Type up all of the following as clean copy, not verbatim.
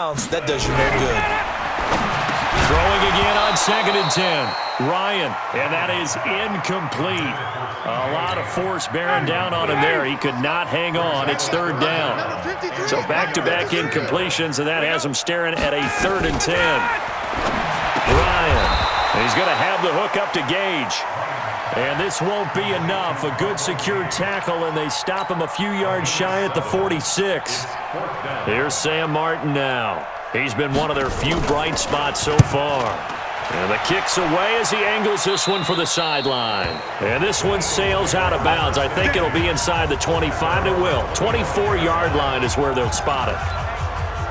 That does you no good. Throwing again on 2nd and 10. Ryan, and that is incomplete. A lot of force bearing down on him there. He could not hang on. It's 3rd down. So back-to-back incompletions, and that has him staring at a 3rd and 10. Ryan, and he's going to have the hook up to Gage. And this won't be enough. A good secure tackle, and they stop him a few yards shy at the 46. Here's Sam Martin now. He's been one of their few bright spots so far. And the kick's away as he angles this one for the sideline. And this one sails out of bounds. I think it'll be inside the 25. It will. 24-yard line is where they'll spot it.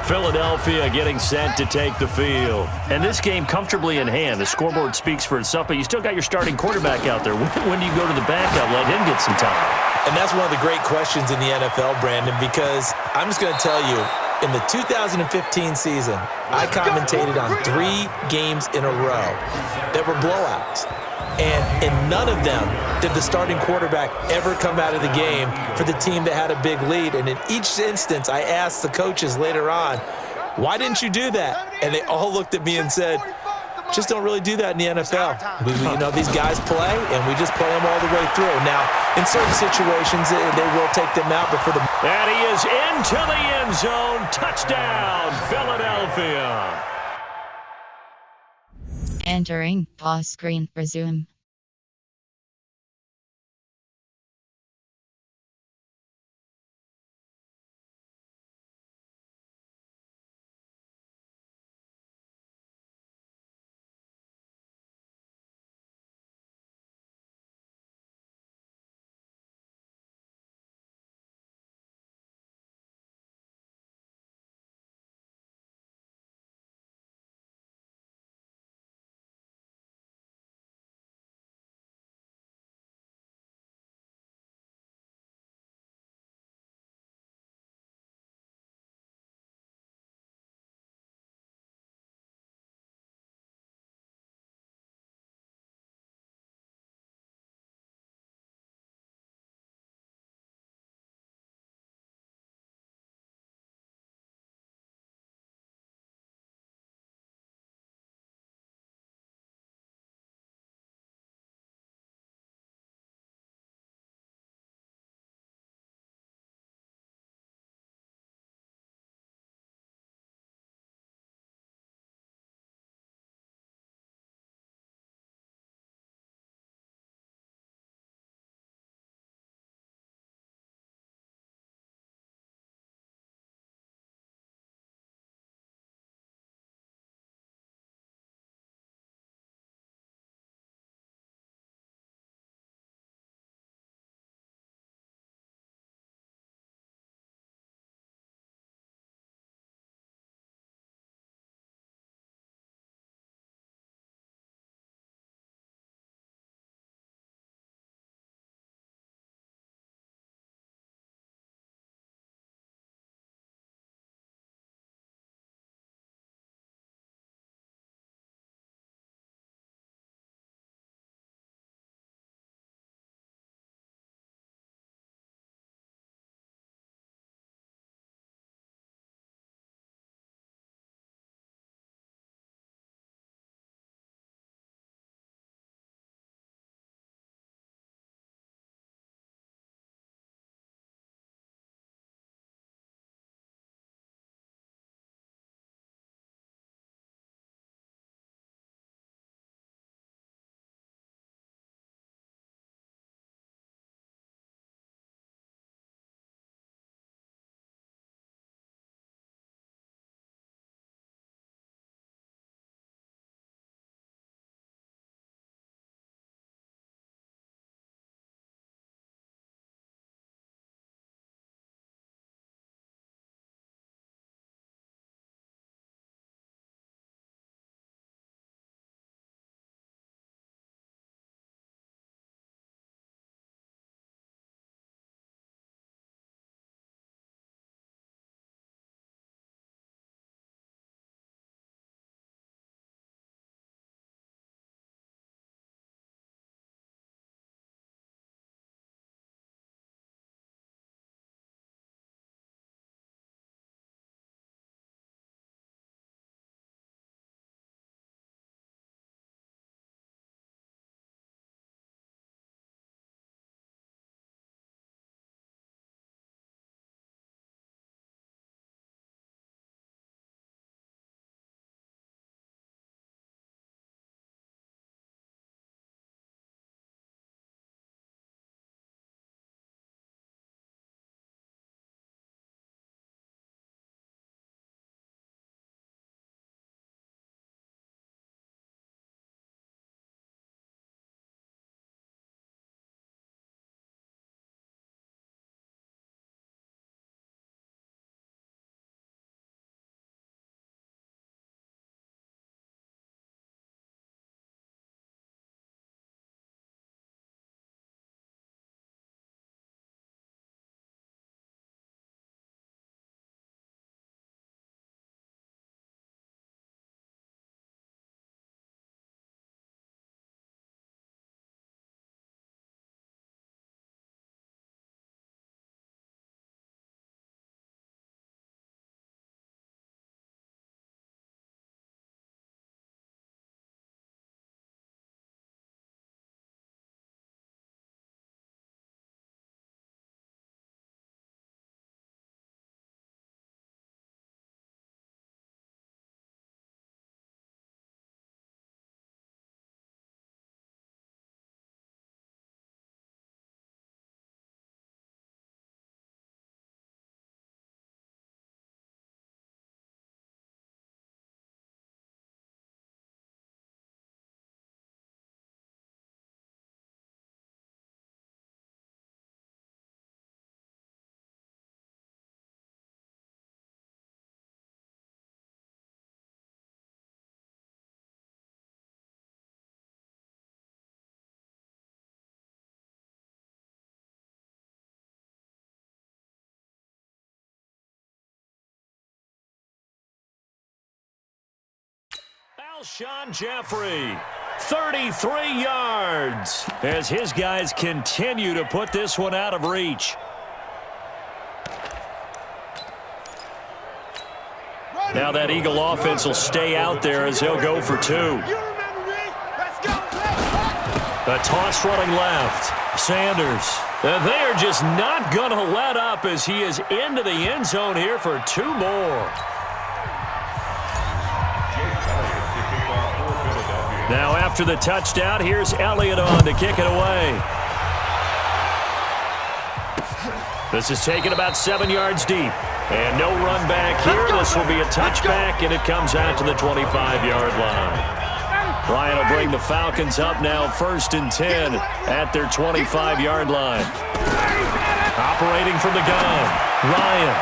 Philadelphia getting set to take the field. And this game comfortably in hand. The scoreboard speaks for itself, but you still got your starting quarterback out there. When do you go to the backup, let him get some time? And that's one of the great questions in the NFL, Brandon, because I'm just going to tell you, in the 2015 season, I commentated on 3 games in a row that were blowouts. And in none of them did the starting quarterback ever come out of the game for the team that had a big lead. And in each instance, I asked the coaches later on, why didn't you do that? And they all looked at me and said, just don't really do that in the NFL. These guys play, and we just play them all the way through. Now, in certain situations, they will take them out, but for the... And he is into the end zone. Touchdown, Philadelphia. Entering pause screen. Resume. Alshon Jeffrey, 33 yards, as his guys continue to put this one out of reach. Now that Eagle offense will stay out there as they'll go for two. A toss running left. Sanders. And they are just not going to let up as he is into the end zone here for two more. Now after the touchdown, here's Elliott on to kick it away. This is taken about 7 yards deep. And no run back here. This will be a touchback, and it comes out to the 25-yard line. Ryan will bring the Falcons up now 1st and 10 at their 25-yard line. Operating from the gun, Ryan.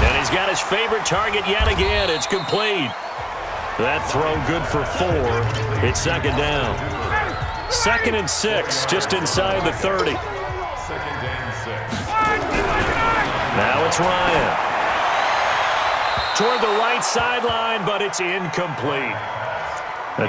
And he's got his favorite target yet again. It's complete. That throw good for 4. It's 2nd down. 2nd and 6, just inside the 30. Now it's Ryan. Toward the right sideline, but it's incomplete.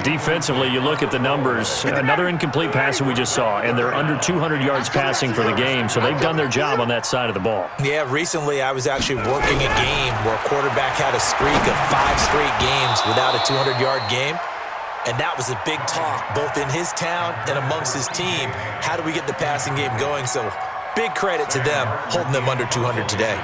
Defensively, you look at the numbers. Another incomplete pass we just saw, and they're under 200 yards passing for the game, so they've done their job on that side of the ball. Yeah, recently I was actually working a game where a quarterback had a streak of 5 straight games without a 200-yard game, and that was a big talk, both in his town and amongst his team. How do we get the passing game going? So big credit to them holding them under 200 today.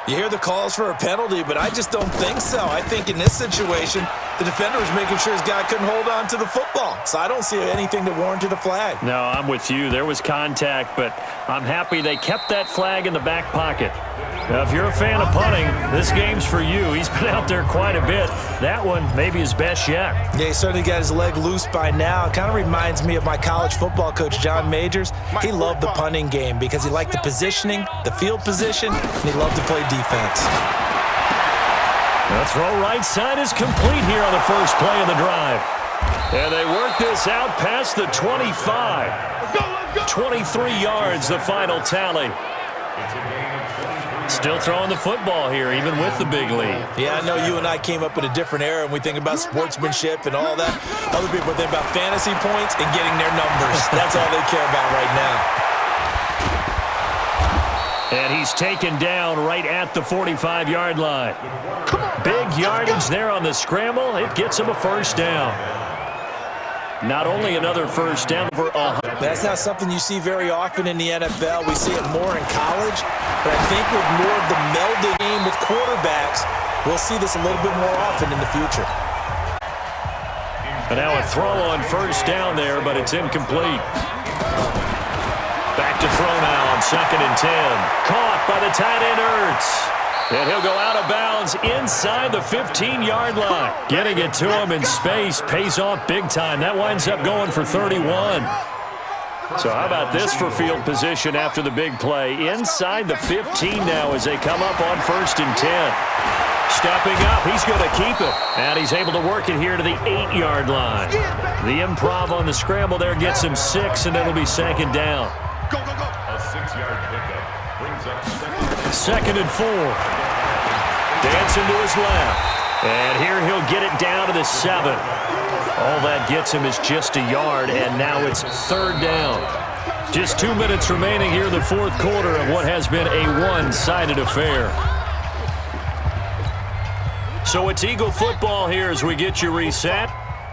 You hear the calls for a penalty, but I just don't think so. I think in this situation, the defender was making sure his guy couldn't hold on to the football. So I don't see anything that warranted a flag. No, I'm with you. There was contact, but I'm happy they kept that flag in the back pocket. Now, if you're a fan of punting, this game's for you. He's been out there quite a bit. That one maybe his best yet. Yeah, he certainly got his leg loose by now. It kind of reminds me of my college football coach, John Majors. He loved the punting game because he liked the positioning, the field position, and he loved to play defense. The throw right side is complete here on the first play of the drive. And they work this out past the 25. 23 yards, the final tally. Still throwing the football here, even with the big lead. Yeah, I know you and I came up in a different era, and we think about sportsmanship and all that. Other people think about fantasy points and getting their numbers. That's all they care about right now. And he's taken down right at the 45-yard line. Big yardage there on the scramble. It gets him a first down. Not only another first down for That's not something you see very often in the NFL. We see it more in college. But I think with more of the melded game with quarterbacks, we'll see this a little bit more often in the future. And now a throw on first down there, but it's incomplete. Back to throw now on 2nd and 10. Caught by the tight end Ertz. And he'll go out of bounds inside the 15-yard line. Getting it to him in space pays off big time. That winds up going for 31. So how about this for field position after the big play? Inside the 15 now as they come up on 1st and 10. Stepping up, he's going to keep it. And he's able to work it here to the 8-yard line. The improv on the scramble there gets him 6, and it'll be 2nd down. Go, go, go. A 6-yard pickup brings up 2nd and 4. Dancing to his left. And here he'll get it down to the 7. All that gets him is just a yard, and now it's 3rd down. Just 2 minutes remaining here in the 4th quarter of what has been a one-sided affair. So it's Eagle football here as we get you reset.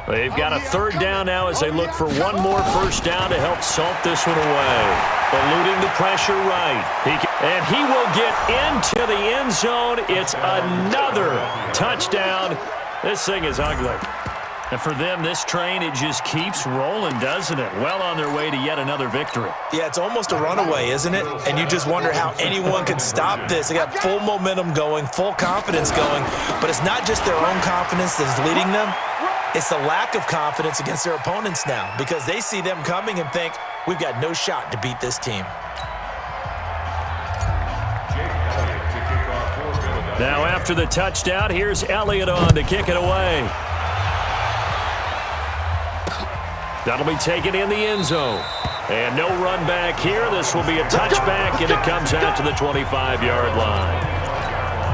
They've got a 3rd down now as they look for one more first down to help salt this one away. Eluding the pressure right. And he will get into the end zone. It's another touchdown. This thing is ugly. And for them, this train, it just keeps rolling, doesn't it? Well on their way to yet another victory. Yeah, it's almost a runaway, isn't it? And you just wonder how anyone could stop this. They got full momentum going, full confidence going. But it's not just their own confidence that's leading them. It's the lack of confidence against their opponents now because they see them coming and think, we've got no shot to beat this team. Now after the touchdown, here's Elliott on to kick it away. That'll be taken in the end zone. And no run back here. This will be a touchback, and it comes out to the 25-yard line.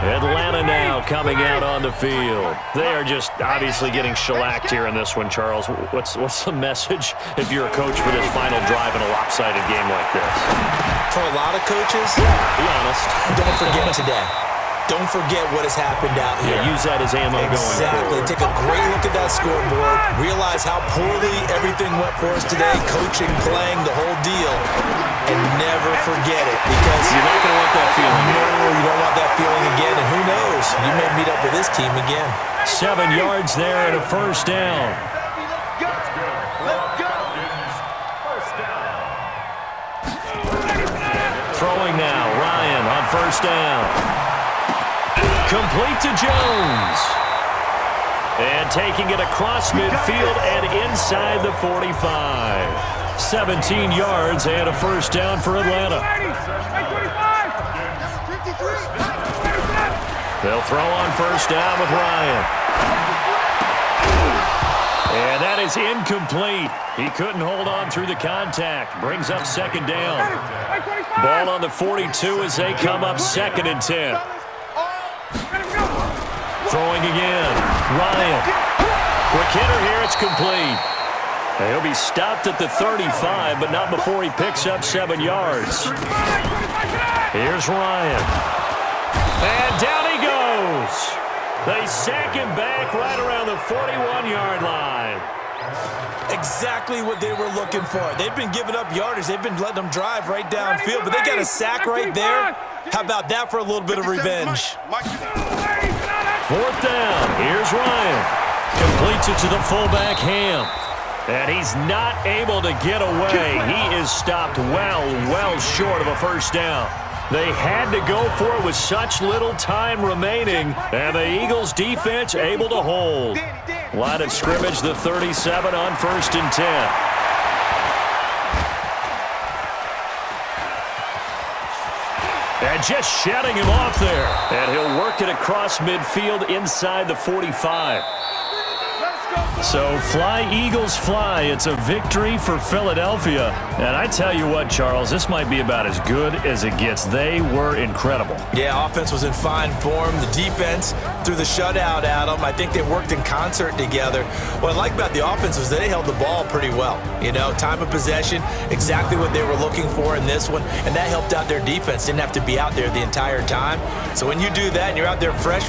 Atlanta now coming out on the field. They are just obviously getting shellacked here in this one, Charles. What's the message if you're a coach for this final drive in a lopsided game like this? For a lot of coaches, be honest. Don't forget today. Don't forget what has happened out here. Yeah, use that as ammo going Exactly. forward. Take a great look at that scoreboard. Realize how poorly everything went for us today. Coaching, playing, the whole deal. And never forget it, because you're not going to want that feeling. No, you don't want that feeling again. And who knows? You may meet up with this team again. 7 yards there and a first down. Throwing now, Ryan on first down. Complete to Jones. And taking it across midfield and inside the 45. 17 yards and a first down for Atlanta. They'll throw on first down with Ryan. And that is incomplete. He couldn't hold on through the contact. Brings up second down. Ball on the 42 as they come up 2nd and 10. Throwing again. Ryan. Quick hitter here. It's complete. And he'll be stopped at the 35, but not before he picks up 7 yards. Here's Ryan. And down he goes. They sack him back right around the 41-yard line. Exactly what they were looking for. They've been giving up yardage. They've been letting them drive right downfield, but they got a sack right there. How about that for a little bit of revenge? 4th down. Here's Ryan. Completes it to the fullback, Ham. And he's not able to get away. He is stopped well short of a first down. They had to go for it with such little time remaining, and the Eagles defense able to hold. Line of scrimmage, the 37 on 1st and 10. And just shutting him off there. And he'll work it across midfield inside the 45. So fly, Eagles, fly. It's a victory for Philadelphia. And I tell you what, Charles, this might be about as good as it gets. They were incredible. Yeah, offense was in fine form. The defense threw the shutout at them. I think they worked in concert together. What I like about the offense was they held the ball pretty well. You know, time of possession, exactly what they were looking for in this one. And that helped out their defense. Didn't have to be out there the entire time. So when you do that and you're out there fresh,